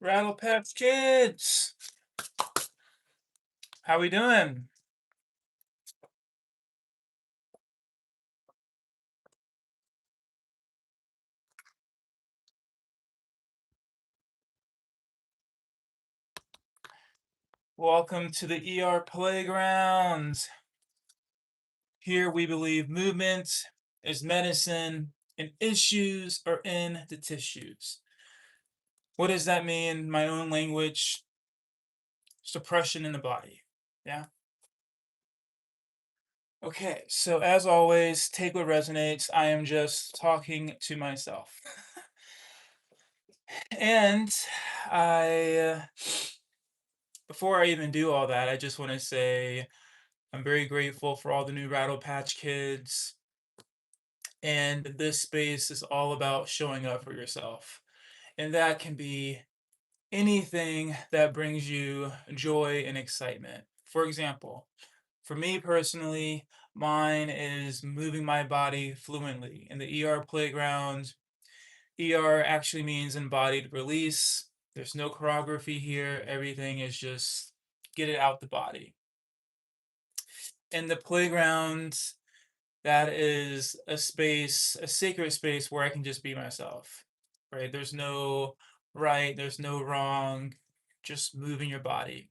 RattlePatch kids, how we doing? Welcome to the ER Playground. Here we believe movement is medicine and issues are in the tissues. What does that mean in my own language? Suppression in the body. Yeah? Okay, so as always, take what resonates. I am just talking to myself. And before I even do all that, I just want to say I'm very grateful for all the new Rattle Patch kids. And this space is all about showing up for yourself. And that can be anything that brings you joy and excitement. For example, for me personally, mine is moving my body fluently. In the ER playground, ER actually means embodied release. There's no choreography here. Everything is just get it out the body. In the playground, that is a space, a sacred space where I can just be myself, right? There's no right, there's no wrong, just moving your body.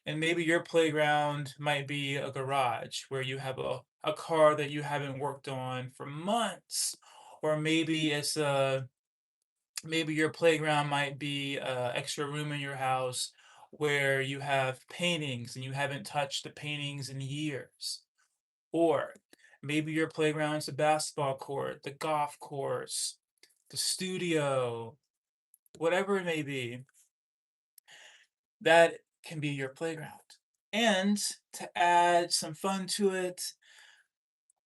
And maybe your playground might be a garage where you have a car that you haven't worked on for months. Or maybe your playground might be a extra room in your house where you have paintings and you haven't touched the paintings in years. Or maybe your playground's the basketball court, the golf course, the studio, whatever it may be, that can be your playground. And to add some fun to it,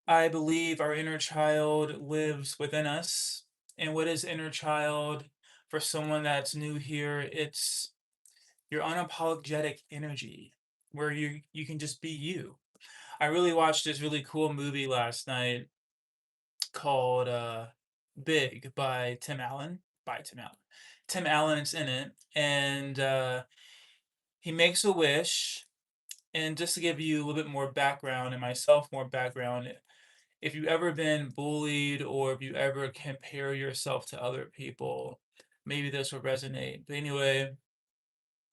I believe our inner child lives within us. And what is inner child for someone that's new here? It's your unapologetic energy where you can just be you. I really watched this really cool movie last night called Big by Tim Allen. By Tim Allen. Tim Allen's in it, and he makes a wish. And just to give you a little bit more background and myself more background, if you've ever been bullied or if you ever compare yourself to other people, maybe this will resonate. But anyway,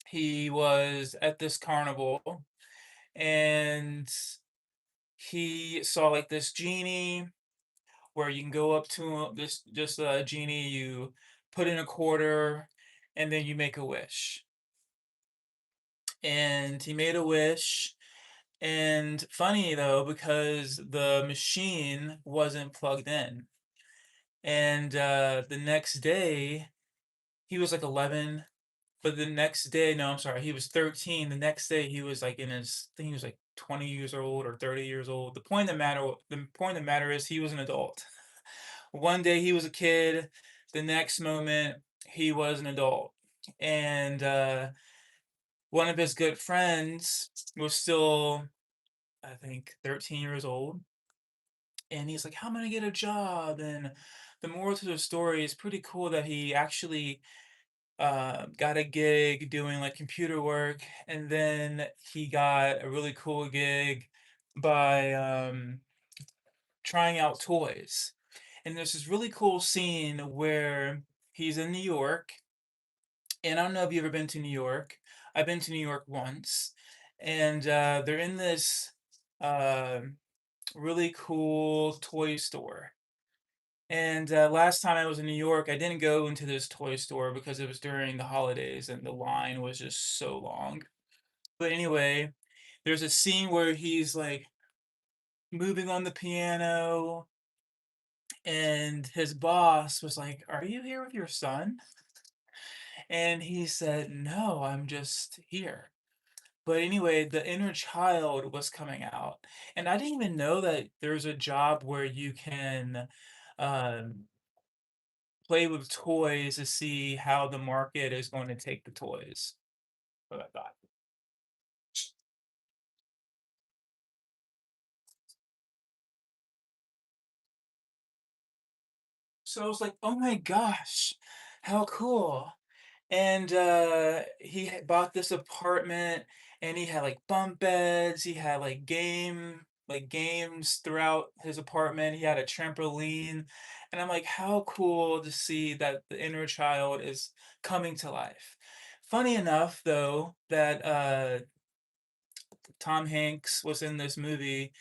he was at this carnival and he saw like this genie where you can go up to this just a genie, you put in a quarter, and then you make a wish. And he made a wish. And funny though, because the machine wasn't plugged in. And the next day, he was like 11. But the next day, no, I'm sorry, he was 13. The next day, he was like in his, I think he was like 20 years old or 30 years old. The point of the matter is he was an adult. One day he was a kid, the next moment he was an adult. And one of his good friends was still, I think, 13 years old. And he's like, "How am I gonna get a job?" And the moral to the story is pretty cool that he actually got a gig doing like computer work. And then he got a really cool gig by trying out toys. And there's this really cool scene where he's in New York. And I don't know if you've ever been to New York. I've been to New York once. And they're in this uh, really cool toy store. And last time I was in New York, I didn't go into this toy store because it was during the holidays and the line was just so long. But anyway, there's a scene where he's like moving on the piano, and his boss was like, "Are you here with your son?" And he said, "No, I'm just here." But anyway, the inner child was coming out. And I didn't even know that there's a job where you can um, play with toys to see how the market is going to take the toys. What I thought. So I was like, "Oh my gosh, how cool." And, he had bought this apartment, and he had, like, bunk beds, he had, like, games throughout his apartment, he had a trampoline, and I'm like, "How cool to see that the inner child is coming to life." Funny enough, though, that, Tom Hanks was in this movie,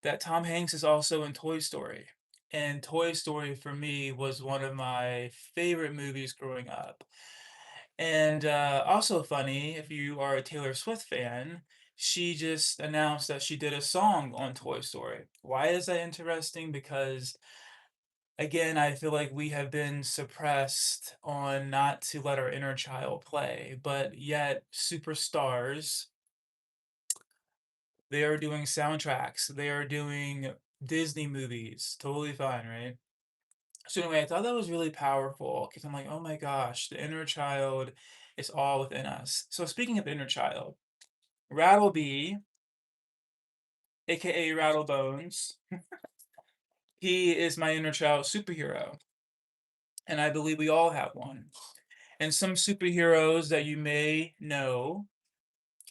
that Tom Hanks is also in Toy Story, and Toy Story for me was one of my favorite movies growing up. And, also funny, if you are a Taylor Swift fan, she just announced that she did a song on Toy Story. Why is that interesting? Because, again, I feel like we have been suppressed on not to let our inner child play, but yet superstars, they are doing soundtracks, they are doing Disney movies, totally fine, right? So anyway, I thought that was really powerful because I'm like, oh my gosh, the inner child is all within us. So speaking of inner child, Rattleby, aka Rattlebones, he is my inner child superhero, and I believe we all have one. And some superheroes that you may know,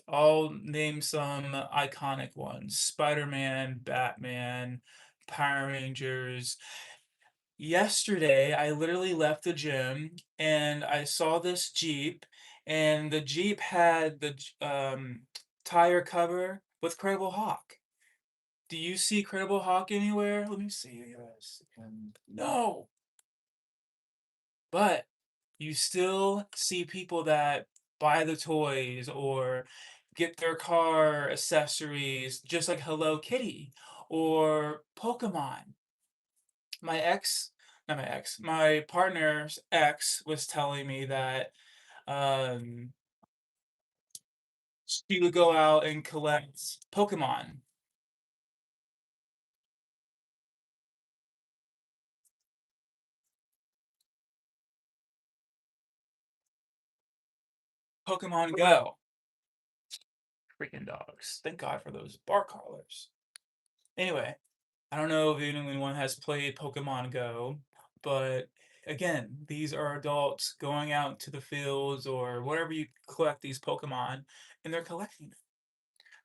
I'll name some iconic ones: Spider-Man, Batman, Power Rangers. Yesterday, I literally left the gym and I saw this Jeep, and the Jeep had the tire cover with Credible Hawk. Do you see Credible Hawk anywhere? Let me see. Yes. No, but you still see people that buy the toys or get their car accessories, just like Hello Kitty or Pokemon. My ex, not my ex, my partner's ex was telling me that um, she would go out and collect Pokemon Go. Freaking dogs. Thank God for those bark collars. Anyway, I don't know if anyone has played Pokemon Go, but again, these are adults going out to the fields or wherever you collect these Pokemon, and they're collecting them.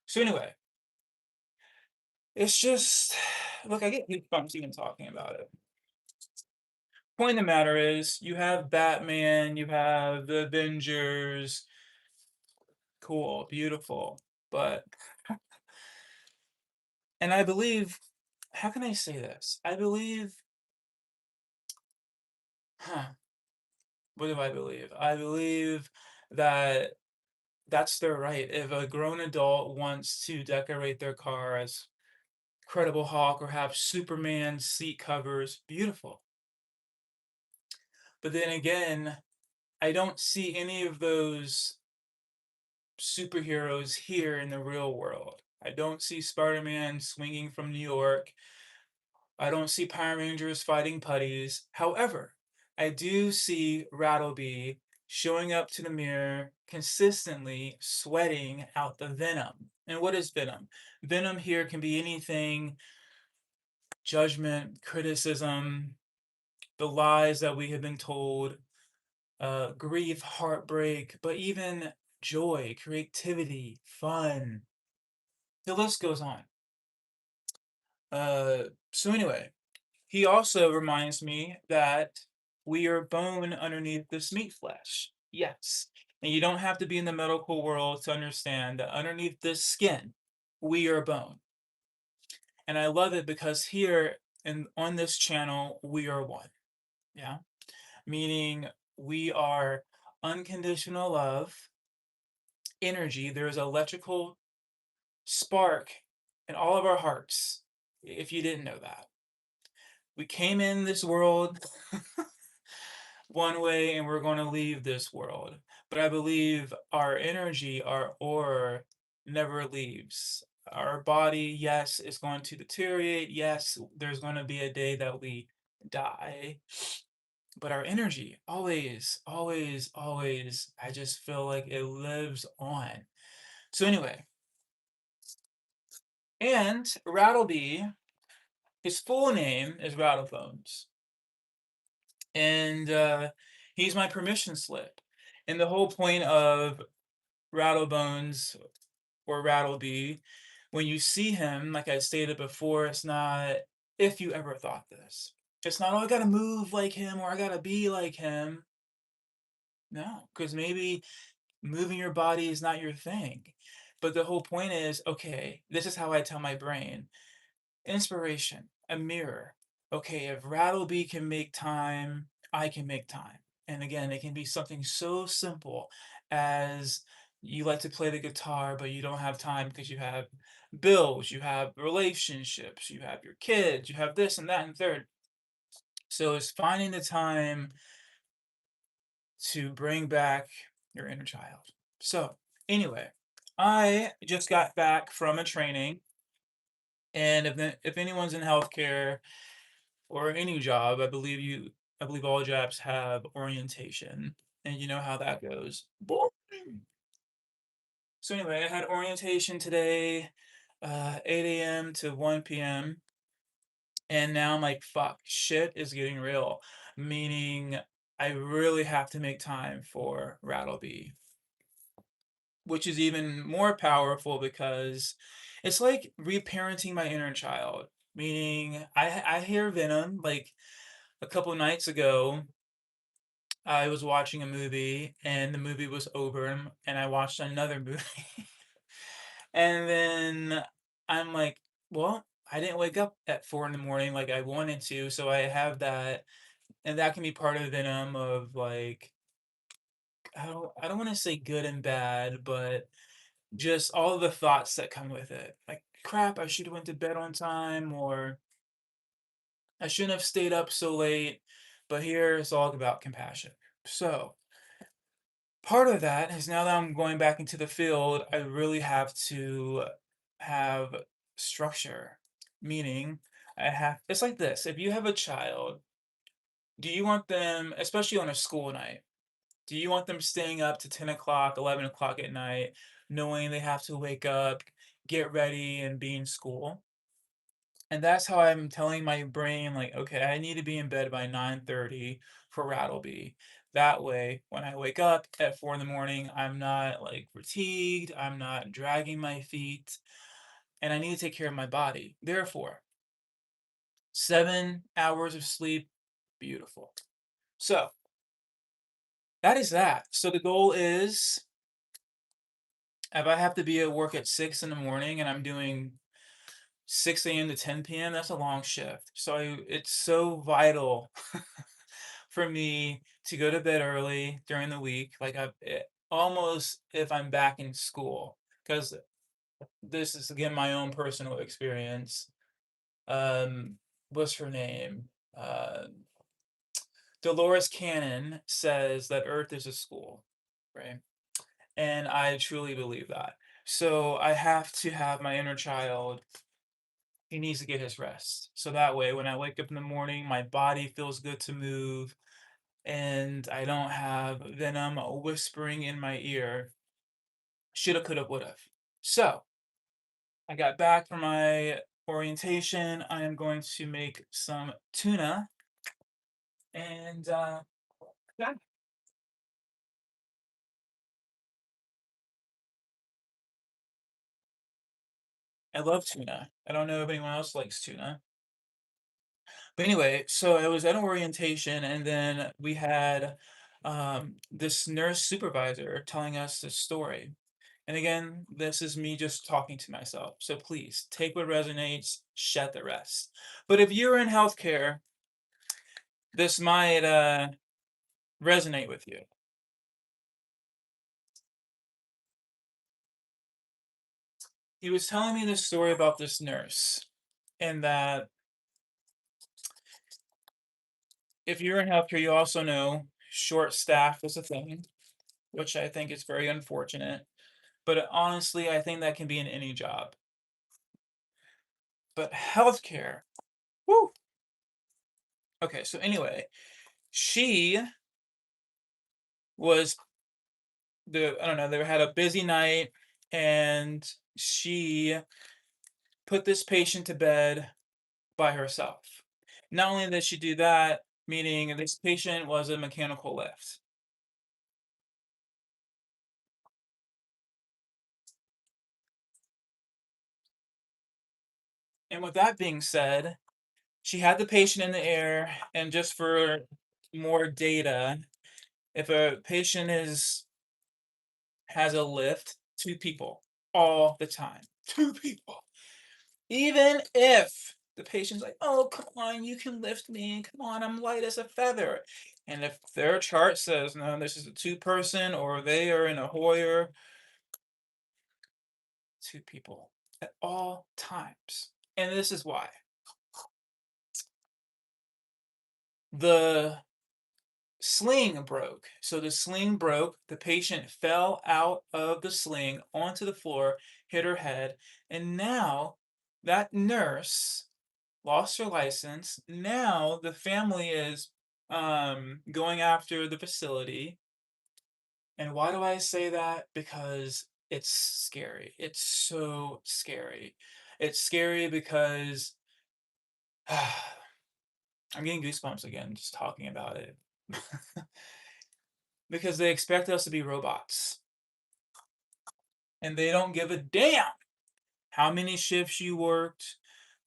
So anyway, it's just look, I get goosebumps even talking about it. Point of the matter is, you have Batman, you have the Avengers, cool, beautiful, but and I believe, how can I say this? I believe, huh, what do I believe? I believe that that's their right. If a grown adult wants to decorate their car as Credible Hawk or have Superman seat covers, beautiful. But then again, I don't see any of those superheroes here in the real world. I don't see Spider-Man swinging from New York. I don't see Power Rangers fighting putties. However, I do see Rattleby showing up to the mirror consistently sweating out the venom. And what is venom? Venom here can be anything: judgment, criticism, the lies that we have been told, grief, heartbreak, but even joy, creativity, fun. The list goes on. So anyway, he also reminds me that we are bone underneath this meat flesh. Yes. And you don't have to be in the medical world to understand that underneath this skin, we are bone. And I love it because here and on this channel, we are one. Yeah. Meaning we are unconditional love, energy. There is electrical spark in all of our hearts, if you didn't know that. We came in this world one way and we're going to leave this world. But I believe our energy, our aura never leaves. Our body, yes, is going to deteriorate. Yes, there's going to be a day that we die. But our energy, always, always, always, I just feel like it lives on. So anyway, and Rattleby, his full name is Rattlebones. And he's my permission slip. And the whole point of Rattlebones or Rattleby, when you see him, like I stated before, it's not if you ever thought this. It's not, oh, I gotta move like him or I gotta be like him. No, because maybe moving your body is not your thing. But the whole point is, okay, this is how I tell my brain inspiration, a mirror. Okay, if Rattleby can make time, I can make time. And again, it can be something so simple as you like to play the guitar, but you don't have time because you have bills, you have relationships, you have your kids, you have this and that and third. So it's finding the time to bring back your inner child. So, anyway, I just got back from a training, and if anyone's in healthcare or any job, I believe all jobs have orientation, and you know how that goes. Boring. So anyway, I had orientation today, 8 a.m. to 1 p.m. And now I'm like, fuck, shit is getting real. Meaning I really have to make time for Rattleby, which is even more powerful because it's like reparenting my inner child. Meaning I hear Venom like a couple nights ago. I was watching a movie and the movie was over and I watched another movie. And then I'm like, well, I didn't wake up at 4 in the morning like I wanted to, so I have that, and that can be part of the venom of like I don't want to say good and bad, but just all of the thoughts that come with it. Like, crap, I should have went to bed on time, or I shouldn't have stayed up so late. But here it's all about compassion. So part of that is now that I'm going back into the field, I really have to have structure. Meaning, it's like this. If you have a child, do you want them, especially on a school night, do you want them staying up to 10 o'clock, 11 o'clock at night, knowing they have to wake up, get ready, and be in school? And that's how I'm telling my brain, like, okay, I need to be in bed by 9:30 for Rattleby. That way, when I wake up at 4 in the morning, I'm not like fatigued, I'm not dragging my feet, and I need to take care of my body. Therefore, 7 hours of sleep, beautiful. So, that is that. So the goal is if I have to be at work at 6 in the morning and I'm doing 6 a.m. to 10 p.m., that's a long shift. So it's so vital for me to go to bed early during the week, like almost if I'm back in school, because this is again my own personal experience. Um, what's her name? Dolores Cannon says that Earth is a school, right? And I truly believe that. So I have to have my inner child. He needs to get his rest. So that way, when I wake up in the morning, my body feels good to move and I don't have venom whispering in my ear, shoulda, coulda, woulda. So I got back from my orientation. I am going to make some tuna and yeah, I love tuna. I don't know if anyone else likes tuna. But anyway, so I was at an orientation, and then we had this nurse supervisor telling us this story. And again, this is me just talking to myself. So please take what resonates, shed the rest. But if you're in healthcare, this might resonate with you. He was telling me this story about this nurse, and that if you're in healthcare, you also know short staff is a thing, which I think is very unfortunate. But honestly, I think that can be in any job. But healthcare, woo. Okay, so anyway, she was I don't know, they had a busy night and she put this patient to bed by herself. Not only did she do that, meaning this patient was a mechanical lift. And with that being said, she had the patient in the air, and just for more data, if a patient has a lift, 2 people all the time. 2 people. Even if the patient's like, "Oh, come on, you can lift me. Come on, I'm light as a feather." And if their chart says, "No, this is a 2-person," or they are in a Hoyer, 2 people at all times. And this is why. The sling broke. So the sling broke, the patient fell out of the sling onto the floor, hit her head, and now that nurse lost her license. Now the family is going after the facility. And why do I say that? Because it's scary. It's so scary. It's scary because I'm getting goosebumps again just talking about it. Because they expect us to be robots. And they don't give a damn how many shifts you worked.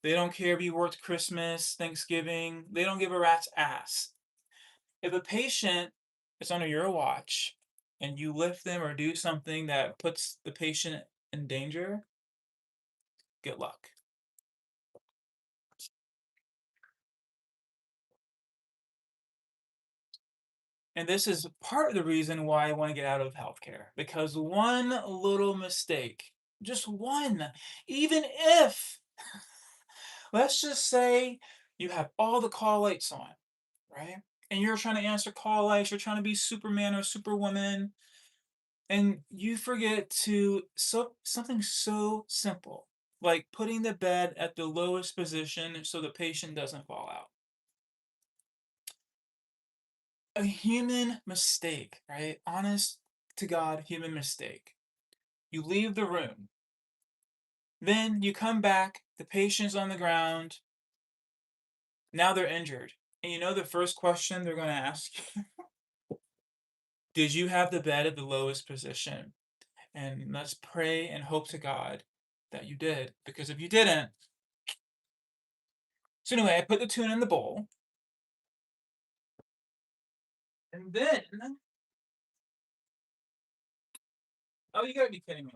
They don't care if you worked Christmas, Thanksgiving. They don't give a rat's ass. If a patient is under your watch and you lift them or do something that puts the patient in danger, good luck. And this is part of the reason why I want to get out of healthcare, because one little mistake, just one, even if, let's just say you have all the call lights on, right? And you're trying to answer call lights, you're trying to be Superman or Superwoman, and you forget to something so simple, like putting the bed at the lowest position so the patient doesn't fall out. A human mistake, right? Honest to God, human mistake. You leave the room. Then you come back, the patient's on the ground. Now they're injured. And you know the first question they're going to ask you? Did you have the bed at the lowest position? And let's pray and hope to God that you did. Because if you didn't, so anyway, I put the tuna in the bowl. And then, oh, you gotta be kidding me.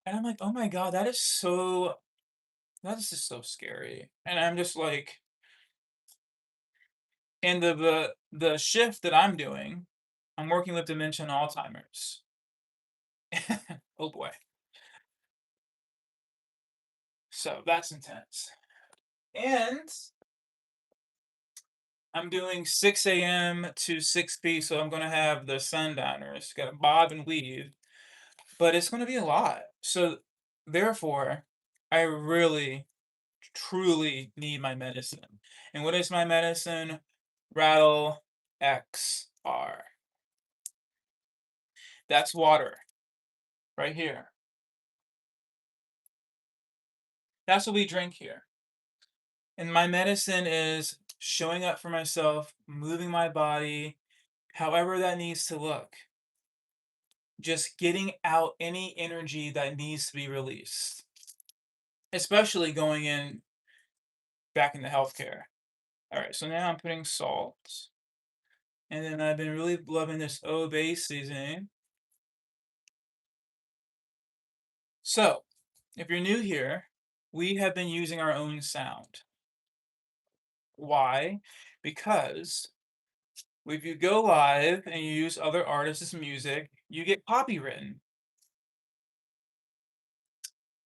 And I'm like, oh my God, that is just so scary. And I'm just like, and the shift that I'm doing, I'm working with dementia and Alzheimer's. Oh boy. So that's intense. And I'm doing 6 a.m. to 6 p. So I'm gonna have the sundowners, gotta bob and weave, but it's gonna be a lot. So therefore, I really truly need my medicine. And what is my medicine? Rattle XR. That's water right here. That's what we drink here. And my medicine is showing up for myself, moving my body, however that needs to look. Just getting out any energy that needs to be released, especially going in back into healthcare. All right, so now I'm putting salt. And then I've been really loving this O seasoning. So, if you're new here, we have been using our own sound. Why? Because if you go live and you use other artists' music, you get copywritten.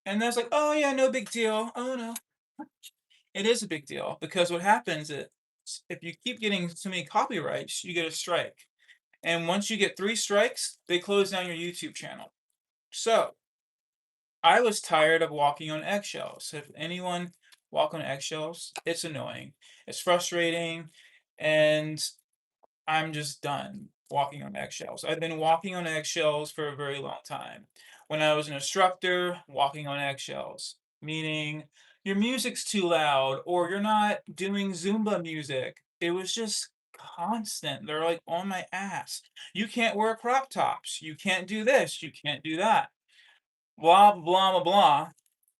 And that's like, oh yeah, no big deal. Oh no. It is a big deal because what happens is if you keep getting too many copyrights, you get a strike. And once you get 3 strikes, they close down your YouTube channel. So I was tired of walking on eggshells. If anyone walk on eggshells, it's annoying. It's frustrating, and I'm just done walking on eggshells. I've been walking on eggshells for a very long time. When I was an instructor, walking on eggshells, meaning your music's too loud or you're not doing Zumba music. It was just constant. They're like on my ass. You can't wear crop tops. You can't do this. You can't do that. Blah, blah, blah, blah.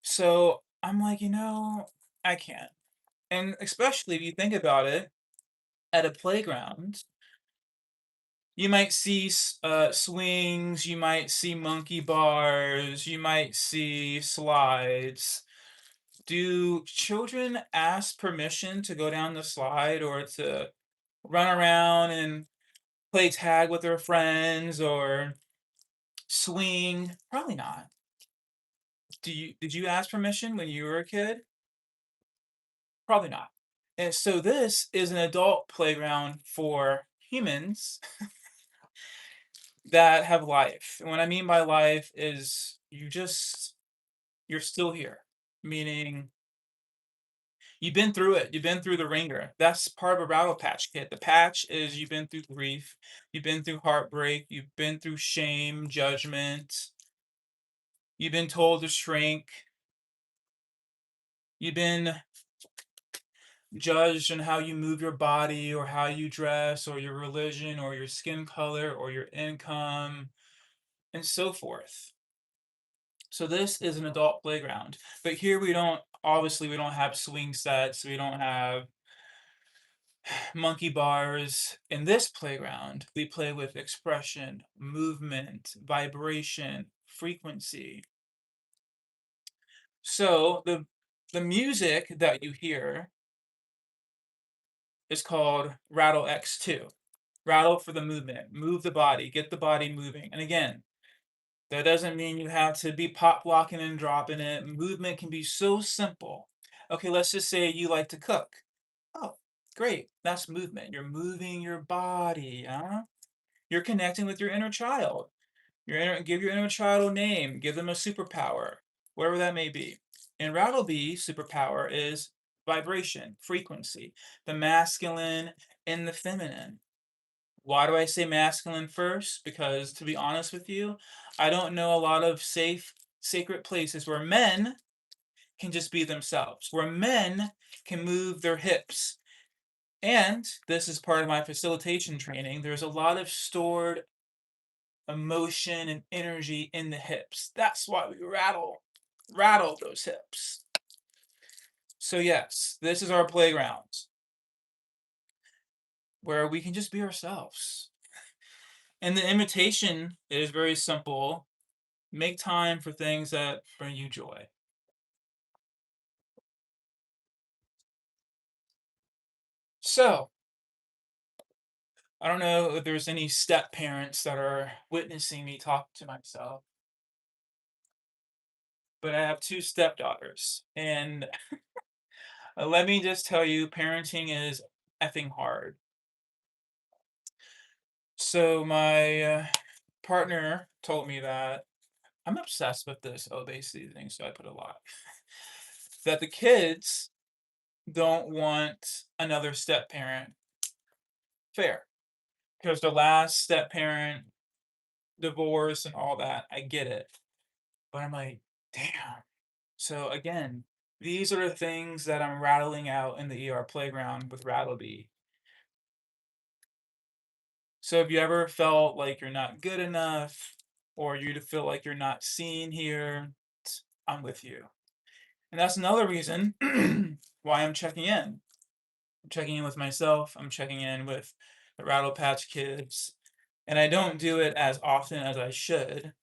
So I'm like, I can't. And especially if you think about it, at a playground, you might see swings, you might see monkey bars, you might see slides. Do children ask permission to go down the slide or to run around and play tag with their friends or swing? Probably not. Did you ask permission when you were a kid? Probably not. And so this is an adult playground for humans that have life. And what I mean by life is you're still here. Meaning you've been through it. You've been through the ringer. That's part of a Rattle Patch kit. The patch is you've been through grief, you've been through heartbreak, you've been through shame, judgment, you've been told to shrink, you've been judged on how you move your body or how you dress or your religion or your skin color or your income and so forth. So this is an adult playground. But here we don't have swing sets, we don't have monkey bars. In this playground, we play with expression, movement, vibration, frequency. So the music that you hear is called Rattle X2. Rattle for the movement, move the body, get the body moving. And again, that doesn't mean you have to be pop locking and dropping it. Movement can be so simple. Okay, let's just say you like to cook. Oh, great. That's movement. You're moving your body, huh? You're connecting with your inner child. Give your inner child a name, give them a superpower, whatever that may be. And Rattlebee superpower is vibration, frequency, the masculine and the feminine. Why do I say masculine first? Because to be honest with you, I don't know a lot of safe, sacred places where men can just be themselves, where men can move their hips. And this is part of my facilitation training. There's a lot of stored emotion and energy in the hips. That's why we rattle those hips. So yes, this is our playground where we can just be ourselves. And the invitation is very simple. Make time for things that bring you joy. So, I don't know if there's any step parents that are witnessing me talk to myself, but I have two stepdaughters. And let me just tell you, parenting is effing hard. So, my partner told me that I'm obsessed with this obesity thing, so I put a lot. That the kids don't want another step parent. Fair. Because the last step parent, divorce, and all that, I get it. But I'm like, damn. So again, these are the things that I'm rattling out in the ER playground with Rattlebee. So if you ever felt like you're not good enough, or you to feel like you're not seen here, I'm with you. And that's another reason why I'm checking in. I'm checking in with myself. I'm checking in with the Rattle Patch kids. And I don't do it as often as I should,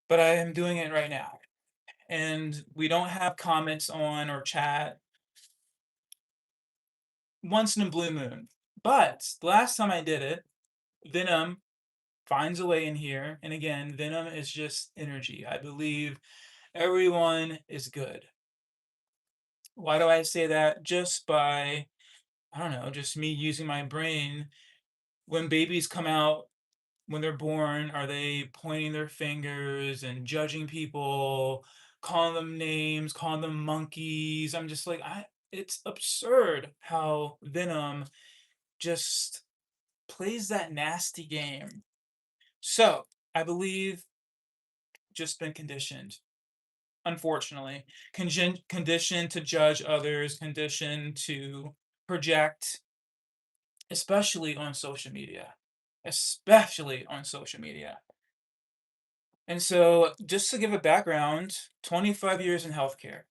but I am doing it right now. And we don't have comments on or chat once in a blue moon. But the last time I did it, Venom finds a way in here. And again, Venom is just energy. I believe everyone is good. Why do I say that? Just by, I don't know, just me using my brain. When babies come out, when they're born, are they pointing their fingers and judging people, calling them names, calling them monkeys? I'm just like, it's absurd how Venom just plays that nasty game. So, I believe just been conditioned, unfortunately. Conditioned to judge others, conditioned to project, especially on social media. Especially on social media. And so, just to give a background, 25 years in healthcare.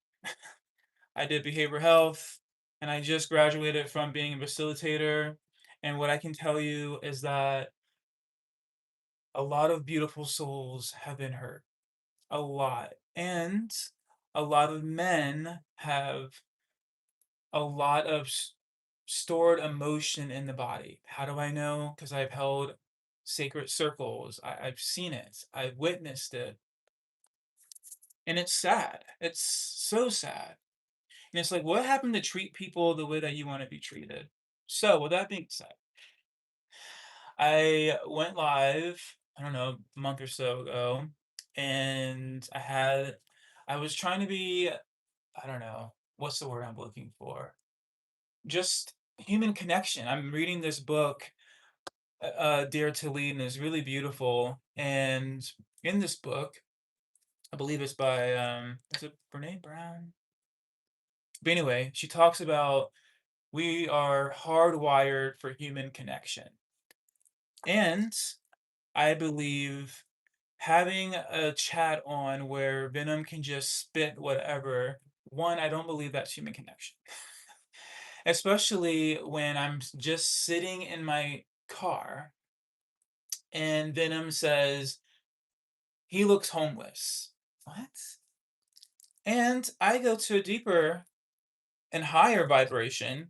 I did behavioral health, and I just graduated from being a facilitator. And what I can tell you is that a lot of beautiful souls have been hurt. A lot. And a lot of men have a lot of stored emotion in the body. How do I know? Because I've held sacred circles. I've seen it. I've witnessed it. And it's sad. It's so sad. And it's like, what happened to treat people the way that you want to be treated? So, with that being said, I went live, I don't know, a month or so ago, and I was trying to be, I don't know, what's the word I'm looking for? Just human connection. I'm reading this book, Dare to Lead, and it's really beautiful. And in this book, I believe it's by, is it Brene Brown? But anyway, she talks about we are hardwired for human connection. And I believe having a chat on where Venom can just spit whatever, one, I don't believe that's human connection. Especially when I'm just sitting in my car and Venom says, he looks homeless. What? And I go to a deeper and higher vibration.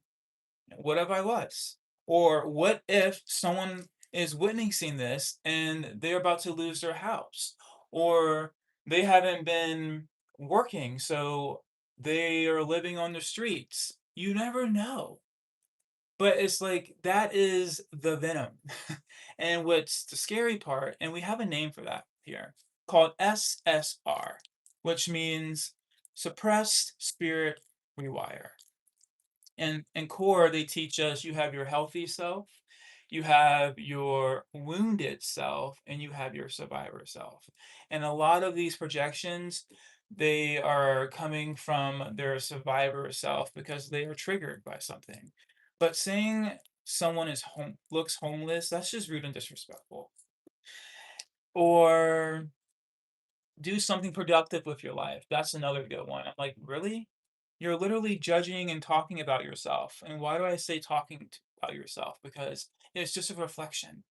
What if I was? Or what if someone is witnessing this and they're about to lose their house? Or they haven't been working, so they are living on the streets. You never know. But it's like that is the venom. And what's the scary part, and we have a name for that here, called SSR, which means suppressed spirit rewire. And in core, they teach us you have your healthy self, you have your wounded self, and you have your survivor self. And a lot of these projections, they are coming from their survivor self because they are triggered by something. But saying someone is looks homeless, that's just rude and disrespectful. Or do something productive with your life. That's another good one. I'm like, really? You're literally judging and talking about yourself. And why do I say talking about yourself? Because it's just a reflection.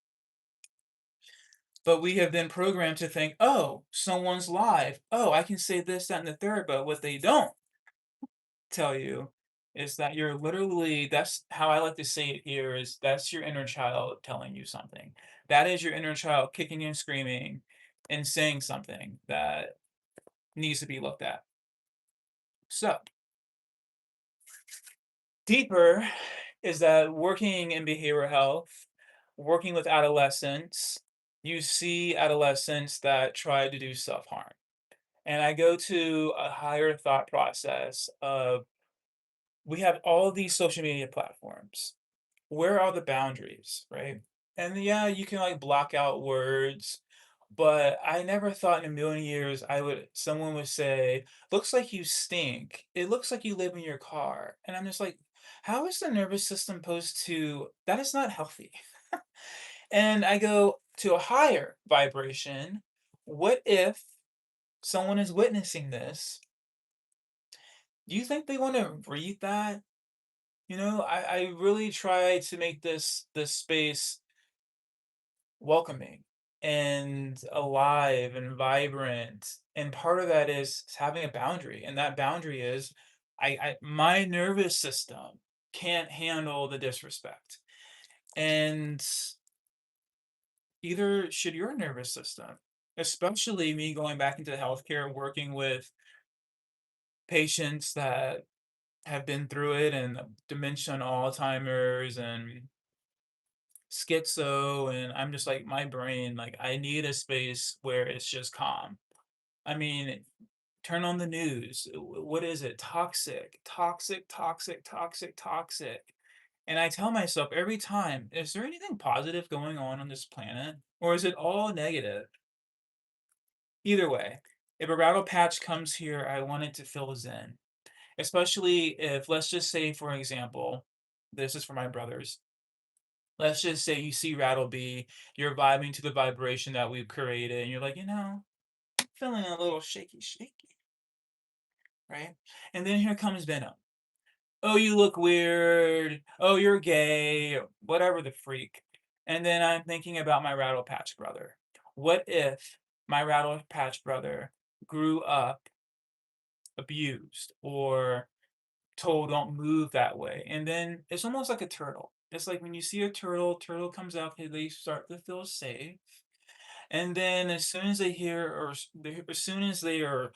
But we have been programmed to think, oh, someone's live. Oh, I can say this, that, and the third. But what they don't tell you is that you're literally, that's how I like to say it here, is that's your inner child telling you something. That is your inner child kicking and screaming and saying something that needs to be looked at. So, deeper is that working in behavioral health, working with adolescents, you see adolescents that try to do self harm. And I go to a higher thought process of we have all of these social media platforms. Where are the boundaries, right? And yeah, you can like block out words, but I never thought in a million years someone would say, looks like you stink. It looks like you live in your car. And I'm just like, how is the nervous system supposed to, that is not healthy. And I go to a higher vibration. What if someone is witnessing this? Do you think they want to read that? I really try to make this space welcoming and alive and vibrant. And part of that is having a boundary. And that boundary is my nervous system can't handle the disrespect. And either should your nervous system, especially me going back into healthcare, working with patients that have been through it and dementia and Alzheimer's and schizo, and I'm just like my brain, like I need a space where it's just calm. I mean, turn on the news. What is it? Toxic, toxic, toxic, toxic, toxic. And I tell myself every time, is there anything positive going on this planet? Or is it all negative? Either way, if a rattle patch comes here, I want it to fill zen. Especially if, let's just say, for example, this is for my brothers. Let's just say you see Rattle B, you're vibing to the vibration that we've created, and you're like, feeling a little shaky, shaky, right? And then here comes Venom. Oh, you look weird. Oh, you're gay. Whatever the freak. And then I'm thinking about my Rattle Patch brother. What if my Rattle Patch brother grew up abused or told don't move that way? And then it's almost like a turtle. It's like when you see a turtle, turtle comes out, they start to feel safe. And then as soon as they hear, as soon as they are,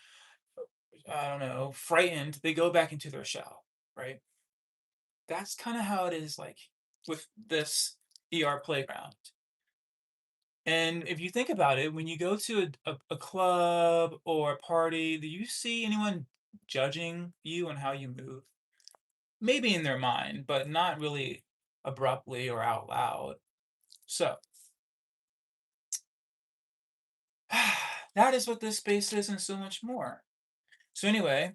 I don't know, frightened, they go back into their shell, right? That's kind of how it is like with this ER playground. And if you think about it, when you go to a club or a party, do you see anyone judging you on how you move? Maybe in their mind, but not really abruptly or out loud. So that is what this space is and so much more. So anyway,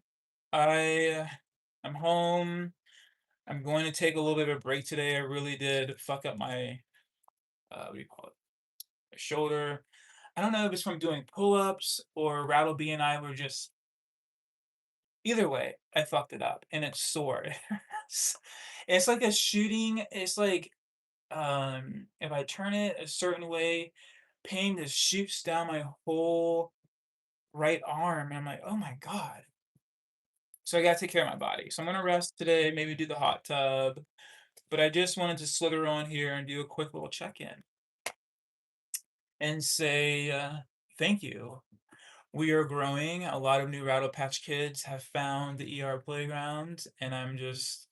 I I'm home. I'm going to take a little bit of a break today. I really did fuck up my what do you call it? My shoulder. I don't know if it's from doing pull-ups or Rattle B and I were just either way, I fucked it up and it's sore. It hurts. It's like a shooting, it's like if I turn it a certain way, pain just shoots down my whole right arm and I'm like, "Oh my god." So I gotta take care of my body. So I'm gonna rest today, maybe do the hot tub, but I just wanted to slither on here and do a quick little check-in and say, thank you. We are growing. A lot of new Rattle Patch kids have found the ER playground, and I'm just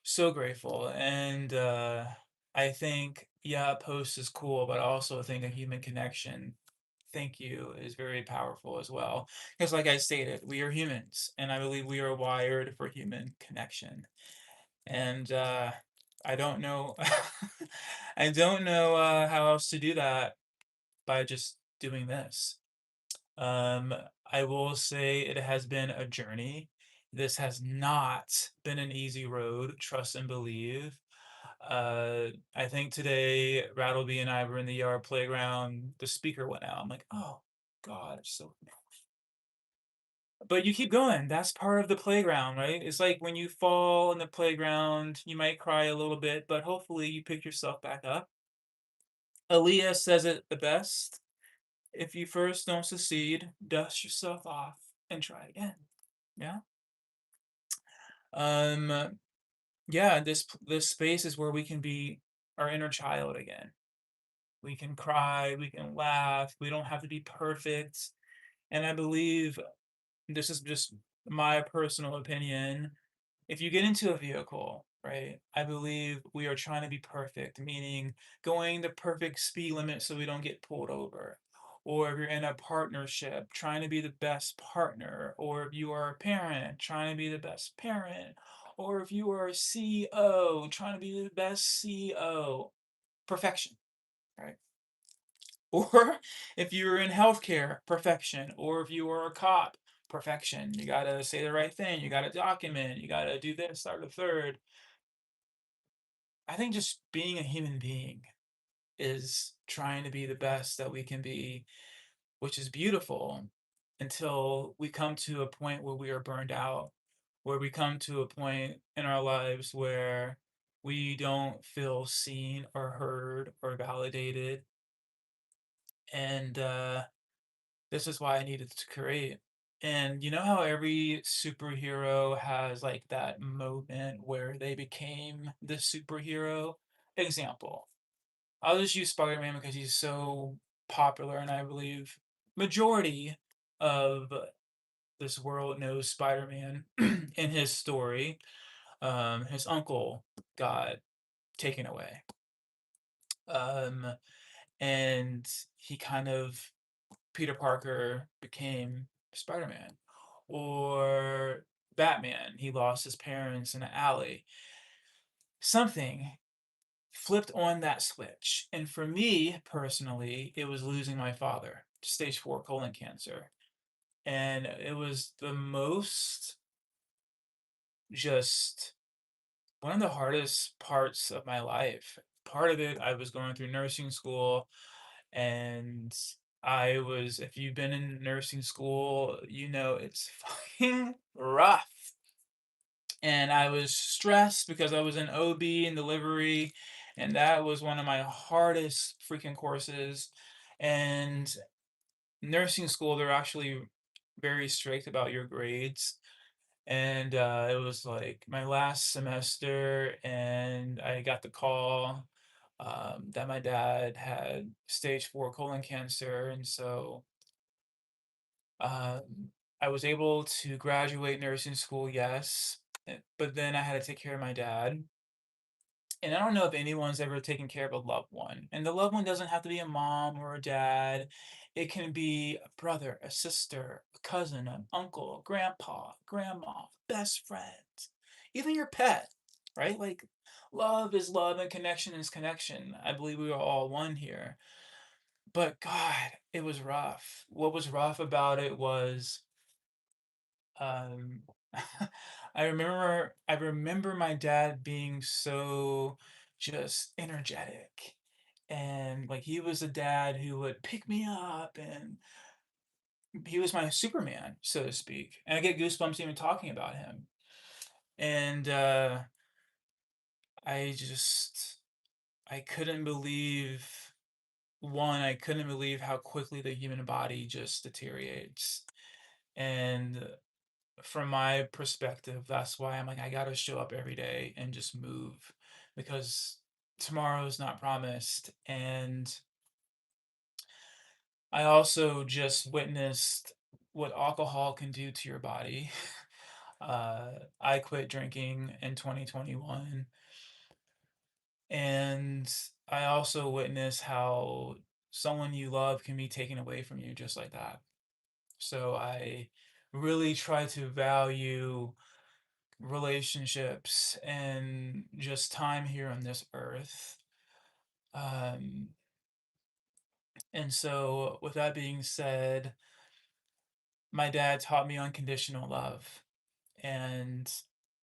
so grateful. And I think, yeah, a post is cool, but I also think a human connection, thank you, is very powerful as well. Because, like I stated, we are humans, and I believe we are wired for human connection. And I don't know, I don't know how else to do that by just doing this. Um, I will say it has been a journey. This has not been an easy road, trust and believe. I think today, Rattleby and I were in the yard playground. The speaker went out. I'm like, oh God, it's so. But you keep going. That's part of the playground, right? It's like when you fall in the playground, you might cry a little bit, but hopefully you pick yourself back up. Aaliyah says it the best. If you first don't succeed, dust yourself off and try again. Yeah. Um, yeah, this space is where we can be our inner child again. We can cry, we can laugh, we don't have to be perfect. And I believe this is just my personal opinion. If you get into a vehicle, right, I believe we are trying to be perfect, meaning going the perfect speed limit so we don't get pulled over. Or if you're in a partnership, trying to be the best partner. Or if you are a parent, trying to be the best parent. Or if you are a CEO, trying to be the best CEO. Perfection, right? Or if you're in healthcare, perfection. Or if you are a cop, perfection. You gotta say the right thing. You gotta document. You gotta do this, or the third. I think just being a human being is trying to be the best that we can be, which is beautiful until we come to a point where we are burned out, where we come to a point in our lives where we don't feel seen or heard or validated. And this is why I needed to create. And you know how every superhero has like that moment where they became the superhero? Example. I'll just use Spider-Man because he's so popular and I believe majority of this world knows Spider-Man in his story. His uncle got taken away. Um, and he kind of Peter Parker became Spider-Man. Or Batman, he lost his parents in an alley. Something flipped on that switch. And for me personally, it was losing my father, stage 4 colon cancer. And it was the most just one of the hardest parts of my life. Part of it, I was going through nursing school and if you've been in nursing school, you know it's fucking rough. And I was stressed because I was in OB and delivery, and that was one of my hardest freaking courses. And nursing school, they're actually very strict about your grades. And it was like my last semester, and I got the call that my dad had stage 4 colon cancer. And so um, I was able to graduate nursing school, yes, but then I had to take care of my dad. And I don't know if anyone's ever taken care of a loved one. And the loved one doesn't have to be a mom or a dad. It can be a brother, a sister, a cousin, an uncle, a grandpa, grandma, best friend, even your pet, right? Like, love is love and connection is connection. I believe we are all one here. But God, it was rough. What was rough about it was um, I remember my dad being so just energetic, and like he was a dad who would pick me up, and he was my Superman, so to speak. And I get goosebumps even talking about him. And I just I couldn't believe I couldn't believe how quickly the human body just deteriorates. And from my perspective, that's why I'm like, I gotta show up every day and just move, because tomorrow is not promised. And I also just witnessed what alcohol can do to your body. I quit drinking in 2021, and I also witnessed how someone you love can be taken away from you just like that. So I really try to value relationships and just time here on this earth. Um, and so, with that being said, my dad taught me unconditional love. And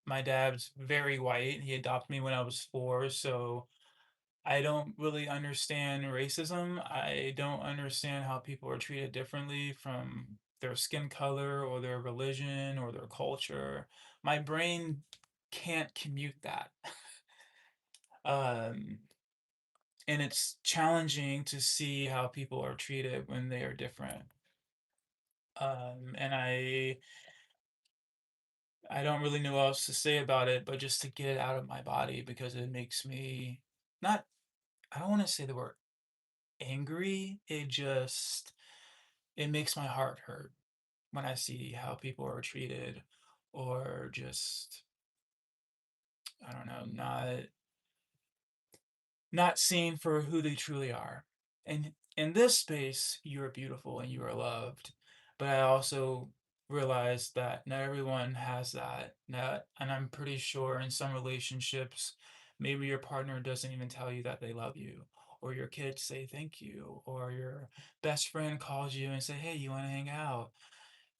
my dad's very white. He adopted me when I was 4. So, I don't really understand racism. I don't understand how people are treated differently from their skin color or their religion or their culture. My brain can't commute that. Um, and it's challenging to see how people are treated when they are different. And I don't really know what else to say about it, but just to get it out of my body, because it makes me not, I don't want to say the word angry. It makes my heart hurt when I see how people are treated, or just, I don't know, not seen for who they truly are. And in this space, you are beautiful and you are loved. But I also realize that not everyone has that. And I'm pretty sure in some relationships, maybe your partner doesn't even tell you that they love you, or your kids say thank you, or your best friend calls you and say, "Hey, you want to hang out?"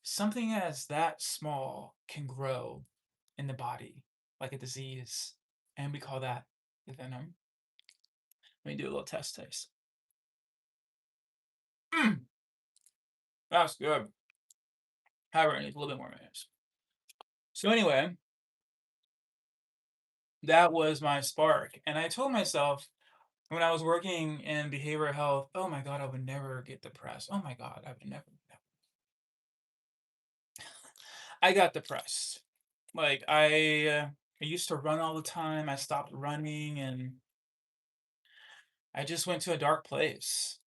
Something as that small can grow in the body like a disease, and we call that the venom. Let me do a little test taste. Mm, that's good. However, I need a little bit more mayonnaise. So anyway, that was my spark. And I told myself when I was working in behavioral health, oh my God, I would never get depressed. Oh my God, I would never. I got depressed. Like I used to run all the time. I stopped running, and I just went to a dark place.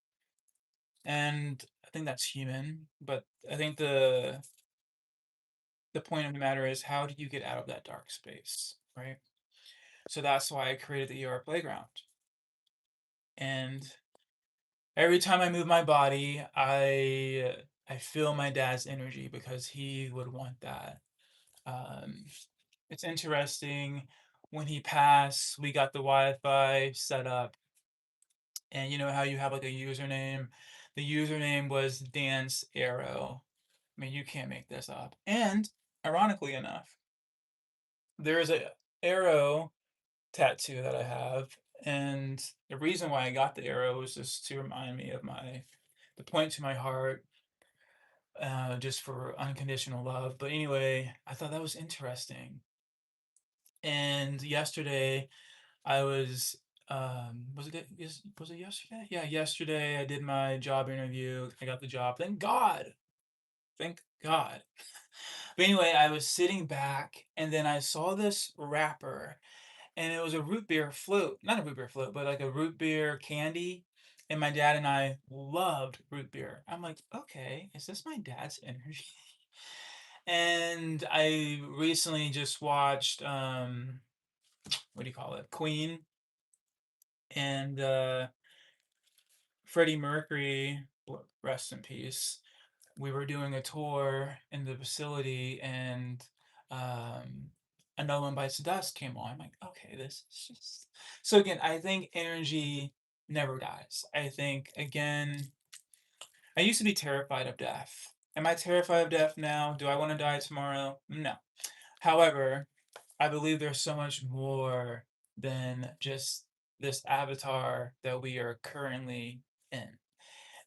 And I think that's human, but I think the point of the matter is, how do you get out of that dark space, right? So that's why I created the ER playground. And every time I move my body, I feel my dad's energy, because he would want that. Um, it's interesting. When he passed, we got the Wi-Fi set up, and you know how you have like a username. The username was Dance Arrow. I mean, you can't make this up. And ironically enough, there is a arrow tattoo that I have, and the reason why I got the arrow was just to remind me of my to point to my heart, just for unconditional love. But anyway, I thought that was interesting. And yesterday, I was it yesterday? Yeah, yesterday I did my job interview. I got the job. Thank God. Thank God. But anyway, I was sitting back and then I saw this wrapper and it was a root beer float. Not a root beer float, but like a root beer candy. And my dad and I loved root beer. I'm like, okay, is this my dad's energy? And I recently just watched what do you call it? Queen and Freddie Mercury, rest in peace. We were doing a tour in the facility and um a No One Bites the Dust came on. I'm like, okay, this is just so again, I think energy never dies. I think again, I used to be terrified of death. Am I terrified of death now? Do I want to die tomorrow? No. However, I believe there's so much more than just this avatar that we are currently in.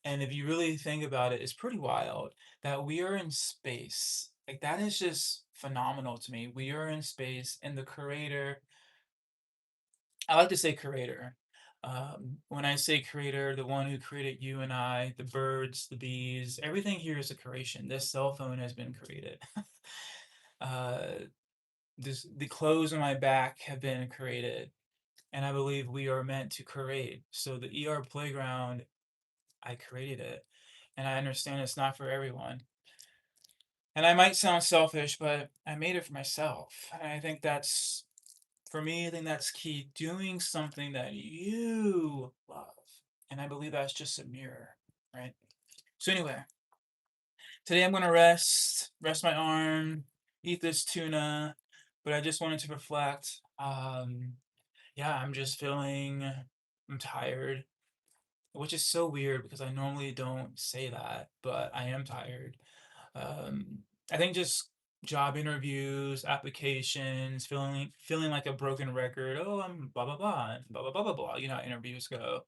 And if you really think about it, it's pretty wild that we are in space. Like that is just phenomenal to me. We are in space and the creator, I like to say creator. When I say creator, the one who created you and I, the birds, the bees, everything here is a creation. This cell phone has been created. uh, the clothes on my back have been created. And I believe we are meant to create. So the ER playground, I created it. And I understand it's not for everyone. And I might sound selfish, but I made it for myself. And I think that's, for me, I think that's key. Doing something that you love. And I believe that's just a mirror, right? So anyway, today I'm gonna rest my arm, eat this tuna, but I just wanted to reflect. Yeah, I'm just feeling, I'm tired, which is so weird because I normally don't say that, but I am tired. Um, I think just job interviews, applications, feeling like a broken record. Oh, I'm blah blah blah, and blah blah blah blah blah. You know how interviews go.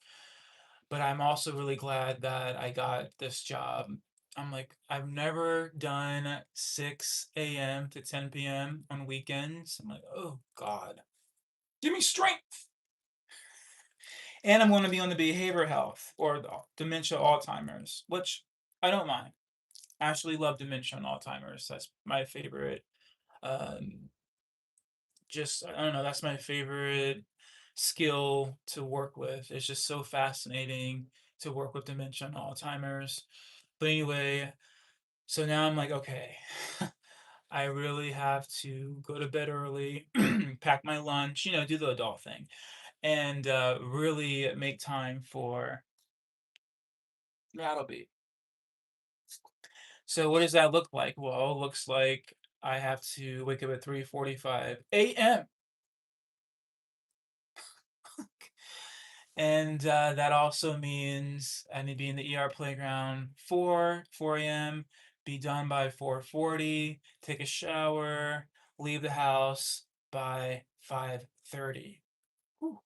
But I'm also really glad that I got this job. I'm like, I've never done 6 a.m. to 10 p.m. on weekends. I'm like, oh God, give me strength. And I'm going to be on the behavioral health or the dementia Alzheimer's, which I don't mind. I actually love dementia and Alzheimer's. That's my favorite. Um, just I don't know. That's my favorite skill to work with. It's just so fascinating to work with dementia and Alzheimer's. But anyway, so now I'm like, okay, I really have to go to bed early, pack my lunch, do the adult thing, and really make time for Rattleby. So what does that look like? Well, it looks like I have to wake up at 3:45 a.m. And that also means I need to be in the ER playground 4 a.m., be done by 4:40, take a shower, leave the house by 5:30. Whew.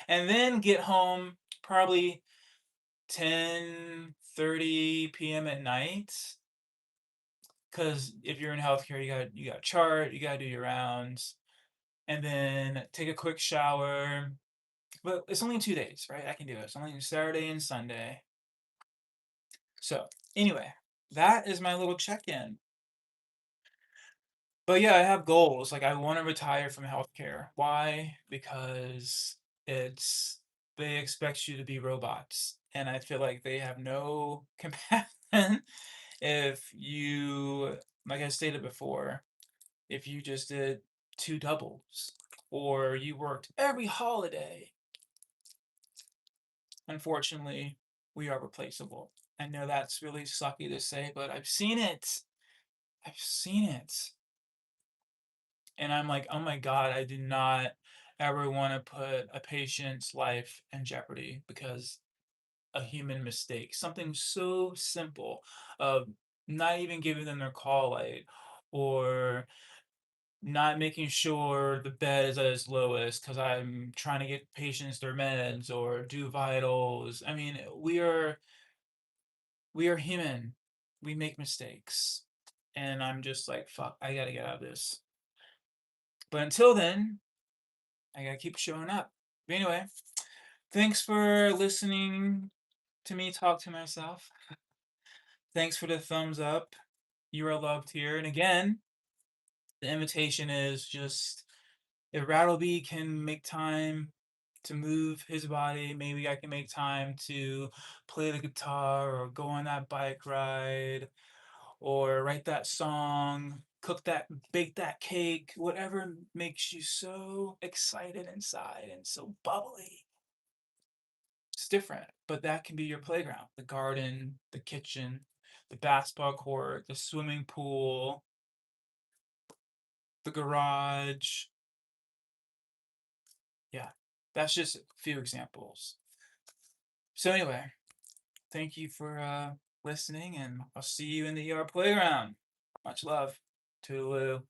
And then get home probably 10:30 p.m. at night. Because if you're in healthcare, you got chart, you gotta do your rounds, and then take a quick shower. But it's only 2 days, right? I can do it. It's only Saturday and Sunday. So anyway, that is my little check-in. But yeah, I have goals. Like I want to retire from healthcare. Why? Because it's they expect you to be robots, and I feel like they have no compassion if you, like I stated before, if you just did two doubles or you worked every holiday. Unfortunately, we are replaceable. I know that's really sucky to say, but I've seen it. I've seen it. And I'm like, oh my God, I do not ever want to put a patient's life in jeopardy because a human mistake, something so simple of not even giving them their call light or not making sure the bed is at its lowest because I'm trying to get patients their meds or do vitals. I mean, we are human. We make mistakes. And I'm just like, fuck, I gotta get out of this. But until then, I gotta keep showing up. But anyway, thanks for listening to me talk to myself. Thanks for the thumbs up. You are loved here. And again, the invitation is just if Rattleby can make time to move his body, maybe I can make time to play the guitar or go on that bike ride or write that song, cook that, bake that cake, whatever makes you so excited inside and so bubbly. It's different, but that can be your playground. The garden, the kitchen, the basketball court, the swimming pool, the garage. Yeah, that's just a few examples. So anyway, thank you for listening, and I'll see you in the playground. Much love. Toodaloo.